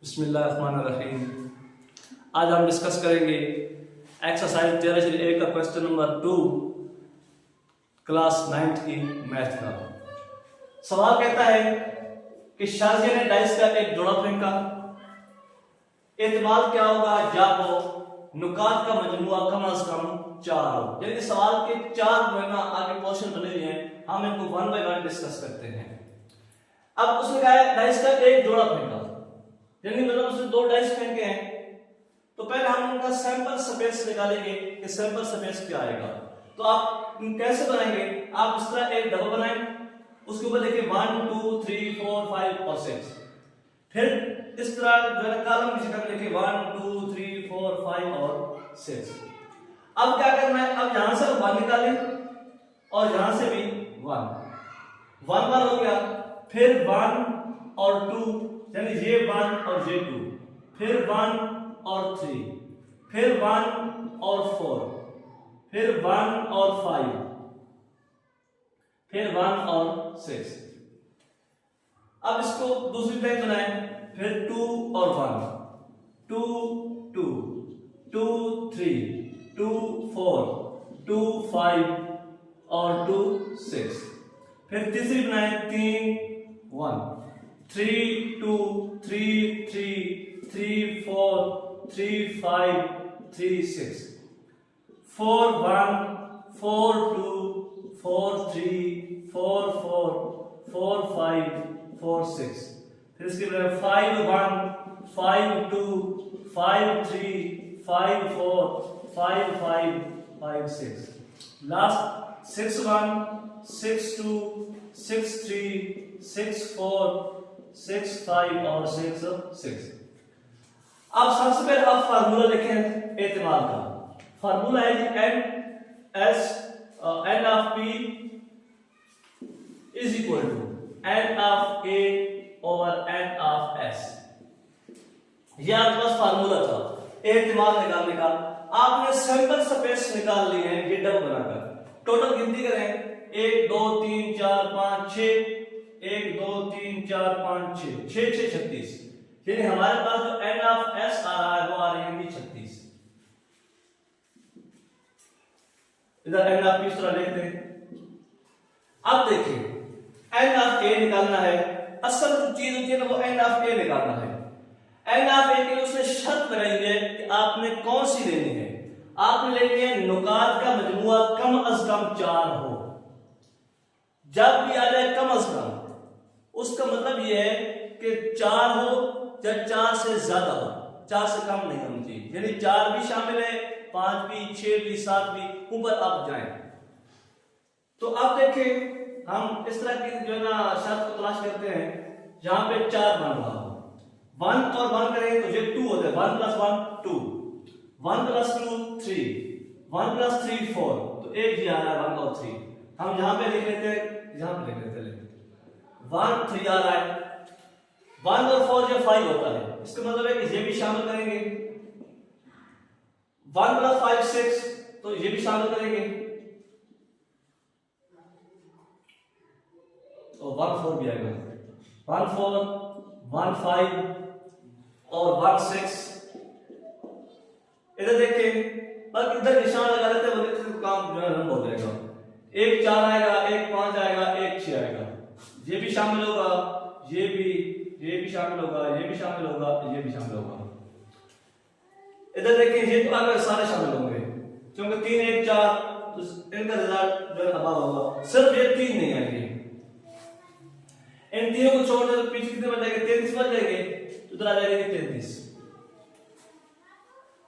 बिस्मिल्लाहिर्रहमानिर्रहीम। आज हम डिस्कस करेंगे एक्सरसाइज 13 का क्वेश्चन नंबर 2 क्लास 9th की मैथ का। सवाल कहता है कि शारजिया ने डाइस का एक जोड़ा फेंका, एहतमाल क्या होगा जब नुकात का मजमुआ कम अज कम 4 हो। यानी सवाल के 4 आगे पोर्शन बने हुए हैं, हम इनको 1 बाय 1 डिस्कस करते हैं। अब उसने कहा डाइस का एक जोड़ा फेंका, यानी मतलब उसने 2 डाइस फेंके हैं, तो पहले हम उनका सैंपल स्पेस निकालेंगे कि सैंपल स्पेस क्या आएगा। तो आप कैसे बनाएंगे, आप इस तरह एक डबल बनाएं, उसके ऊपर देखिए 1 2 3 4 5 और 6, फिर इस तरह जो है कॉलम की शक्ल में लिखिए 1 2 3 4 5 और 6। अब क्या करना है, अब यहां से 1 निकालें और यहां से भी 1 1 हो गया, फिर 1 और 2 यानी ये 1 और ये 2, फिर 1 और 3, फिर 1 और 4, फिर 1 और 5, फिर 1 और 6। अब इसको दूसरी टाइप बनाएं, फिर 2 और 1, 2 2 2 3 2 4 2 5 और 2 6, फिर तीसरी बनाएं 3 1 3 2 3 3 3 4 3 5 3 6 4 1 4 2 4 3 4 4 4 5 4 6, फिर इसके बाद 5 1 5 2 5 3 5 4 5 5 5 6, लास्ट 6 1 6 2 6 3 6 4 6 5 और 6 6। अब सबसे पहले आप फार्मूला लिखें एहतमाल का। फार्मूला है n of p is equal to n of a over n of s। यह आपके पास फार्मूला था एहतमाल निकालने का। आपने सैंपल स्पेस निकाल लिए हैं ये डबल बनाकर। टोटल गिनती करें 1 2 3 4 5 6, 1 2 3 4 5 6 6 6 36, यानी हमारे पास जो n ऑफ s आ रहा है वो आ रही है 36। इधर n ऑफ p इस तरह लिखते हैं। अब देखिए n ऑफ a निकालना है, असल जो चीज होती है ना वो n ऑफ a निकालना है। n ऑफ a के लिए उसने शर्त लगाई है कि आपने कौन सी लेनी है, आपने लेनी है नुकात का मजमुआ कम अज कम 4 हो। जब भी आ जाए कम अज कम, उसका मतलब यह है कि 4 हो या 4 से ज्यादा हो, 4 से कम नहीं होनी चाहिए। यानी 4 भी शामिल है, 5 भी 6 भी 7 भी, ऊपर आप जाएं। तो अब देखें हम इस तरह की जो है ना शर्त को तलाश करते हैं जहां पे 4 बन रहा हो। 1 और 1 करें तो ये 2 होते हैं, 1 + 1 2, 1 + 2 3, 1 + 3 4, तो एक ही आ रहा है 1 और 3। हम यहां पे लिख लेते हैं, यहां पे लिख लेते हैं 1 3 आ रहा है, 1 और 4 जो 5 होता है, इसका मतलब है कि ये भी शामिल करेंगे। 1 + 5 6, तो ये भी शामिल करेंगे, तो 1 4 भी आएगा, 1 4 1 5 और 1 6। इधर देखिए बस इधर निशान लगा लेते हैं, तो काम जो है रन हो जाएगा। 1 4 आएगा, 1 5 आएगा, 1 6 आएगा, ये भी शामिल होगा, ये भी शामिल होगा, ये भी शामिल होगा, ये भी शामिल होगा। इधर देखिए ये तो आगे सारे शामिल होंगे, क्योंकि 3 1 4, तो इनका रिजल्ट जो है तबाह होगा। सिर्फ ये 3 नहीं आएंगे, इन तीनों को छोड़ दे तो पीछे कितने बन जाएंगे, 33 बन जाएंगे, तो इधर आ जाएंगे 33।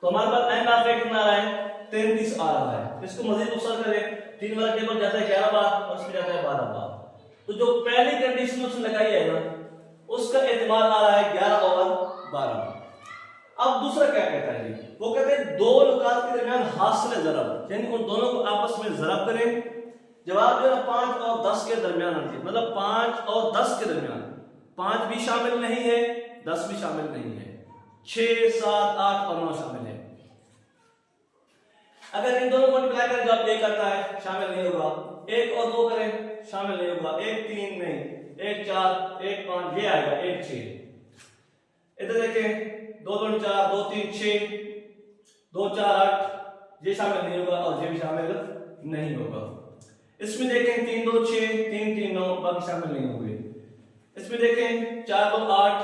तो हमारे पास n ऑफ a कितना आ रहा है, 33 आ रहा है। इसको मजीद नुकसान करें, 3 वाला टेबल जाता है 11 बार और इसमें जाता है 12 बार। तो जो पहली कंडीशन उसने लगाई है ना, उसका एहतमाल आ रहा है 11 ओवर 12। अब दूसरा क्या कहता है जी, वो कहते हैं दो नुकात के दरमियान हासिल ज़रब, यानी उन दोनों को आपस में ज़रब करें। जवाब जो है 5 और 10 के दरमियान आती है, मतलब 5 और 10 के दरमियान, 5 भी शामिल नहीं है, 10 भी शामिल नहीं है, 6 7 8 और 9 शामिल है। अगर इन दोनों को मल्टीप्लाई करें जवाब 1 आता है, शामिल नहीं होगा। 1 और 2 करें, शामिल नहीं होगा। 1 3 नहीं, 1 4 1 5 ये आएगा, 1 6। इधर देखें 2 2 4, 2 3 6, 2 4 8, ये शामिल नहीं होगा और ये भी शामिल नहीं होगा। इसमें देखें 3 2 6, 3 3 9, बाकी शामिल नहीं होंगे। इसमें देखें 4 2 8,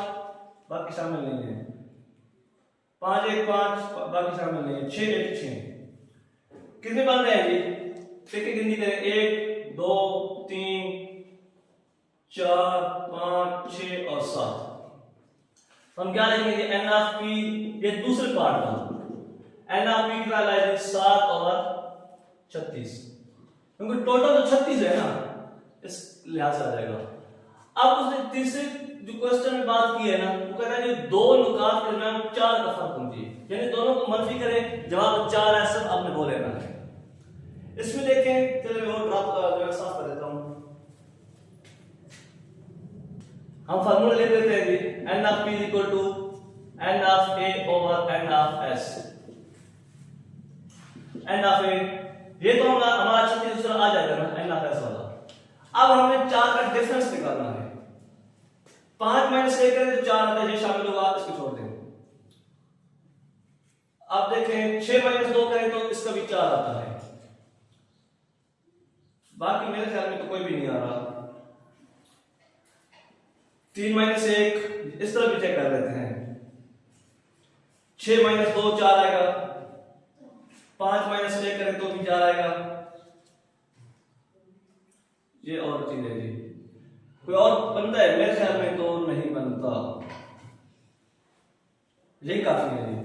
बाकी शामिल नहीं है। 5 1 5, बाकी शामिल नहीं है। 6 1 6, कितने बन रहे हैं जी? देखिए गिनती करें, 1 2 3 4 5 6 और 7। हम क्या लिखेंगे? एन ऑफ पी, ये दूसरे पार्ट का एन ऑफ पी कितना लाए 7 और 36, क्योंकि टोटल तो 36 है ना, इस लिहाज से आ जाएगा। अब उसने तीसरे जो क्वेश्चन में बात की है ना, वो कहता है कि दो नुकात के दरमियान 4 का फर्क होना चाहिए, यानी दोनों को मनफी करें, जवाब 4 है, सब आपने बोल लेना है। इसमें देखें, चलिए मैं वो ड्रॉप जो है साफ कर देता हूं। हम फार्मूला लिख देते हैं जी, n of p equal to n of a over n of s. N of a, ये तो हमारा 36 दूसरा आ जाएगा ना, एन ऑफ एस वाला। अब हमें 4 का डिफरेंस निकालना है। 5 माइनस ए करें तो 4 आता है, ये शामिल होगा, इसको छोड़ देंगे। अब देखें 6 माइनस 2 करें तो इसका भी 4 आता है। बाकी मेरे ख्याल में तो कोई भी नहीं आ रहा। 3 माइनस 1, इस तरह भी चेक कर लेते हैं। 6 माइनस 2 4 आएगा। 5 माइनस 1 करें तो भी 4 आएगा। ये और चीज है जी, कोई और बनता है? मेरे ख्याल में तो नहीं बनता, यही काफी है जी।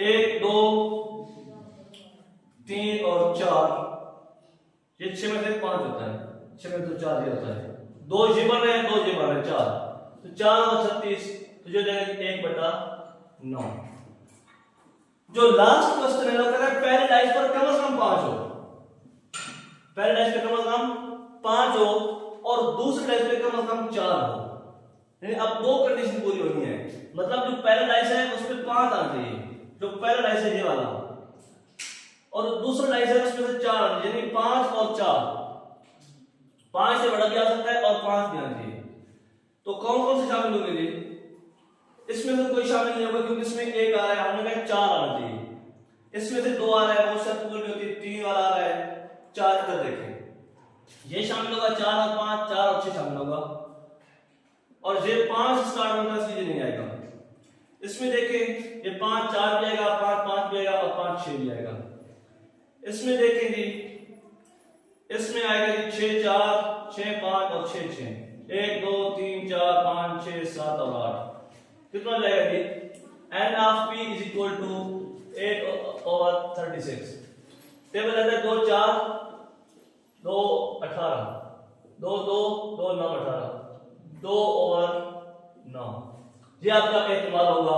1 2 3 और 4, ये 6 में से 5 होता है, 6 में तो 4 ये होता है। 2 ये बन रहे हैं, 2 ये बन रहे हैं, 4, तो 4 और 36, तो जो जाएगा 1/9। जो लास्ट क्वेश्चन है वो कह रहा है पहले डाइस पर कम से कम 5 हो, पहले डाइस पे कम से कम 5 हो और दूसरे डाइस पे कम से कम 4 हो। यानी अब दो कंडीशन पूरी होनी है, मतलब जो पहला डाइस है उस पे 5 आना चाहिए, जो पहला डाइस है ये वाला, और दूसरा डाइस है उसमें से 4 आना चाहिए, यानी 5 और 4। 5 से बड़ा भी आ सकता है और 5 भी आना चाहिए। तो कौन कौन से शामिल होंगे जी? इसमें से कोई शामिल नहीं होगा, क्योंकि इसमें 1 आ रहा है, हमने कहा 4 आना चाहिए। इसमें से 2 आ रहा है, वो शर्त पूरी होती है। 3 वाला आ रहा है, 4 इधर देखें, ये शामिल होगा। 4 और 5, 4 और 6 शामिल होगा, और ये 5 स्टार्ट होता है, इसलिए नहीं आएगा। इसमें देखें, ये 5 4 भी आएगा, 5 5 भी आएगा और 5 6 भी आएगा। इसमें देखें जी, इसमें आएगा जी 6 4 6 5 और 6 6, 1 2 3 4 5 6 7 और 8, कितना जाएगा जी? N of p is equal to 8 over 36। Table आता है 2 4 2 18, 2 2 2 9 18, 2 ओवर 9। ये आपका एहतमाल होगा।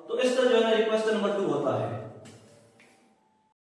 तो इस तरह जो है ना, ये क्वेश्चन नंबर 2 होता है।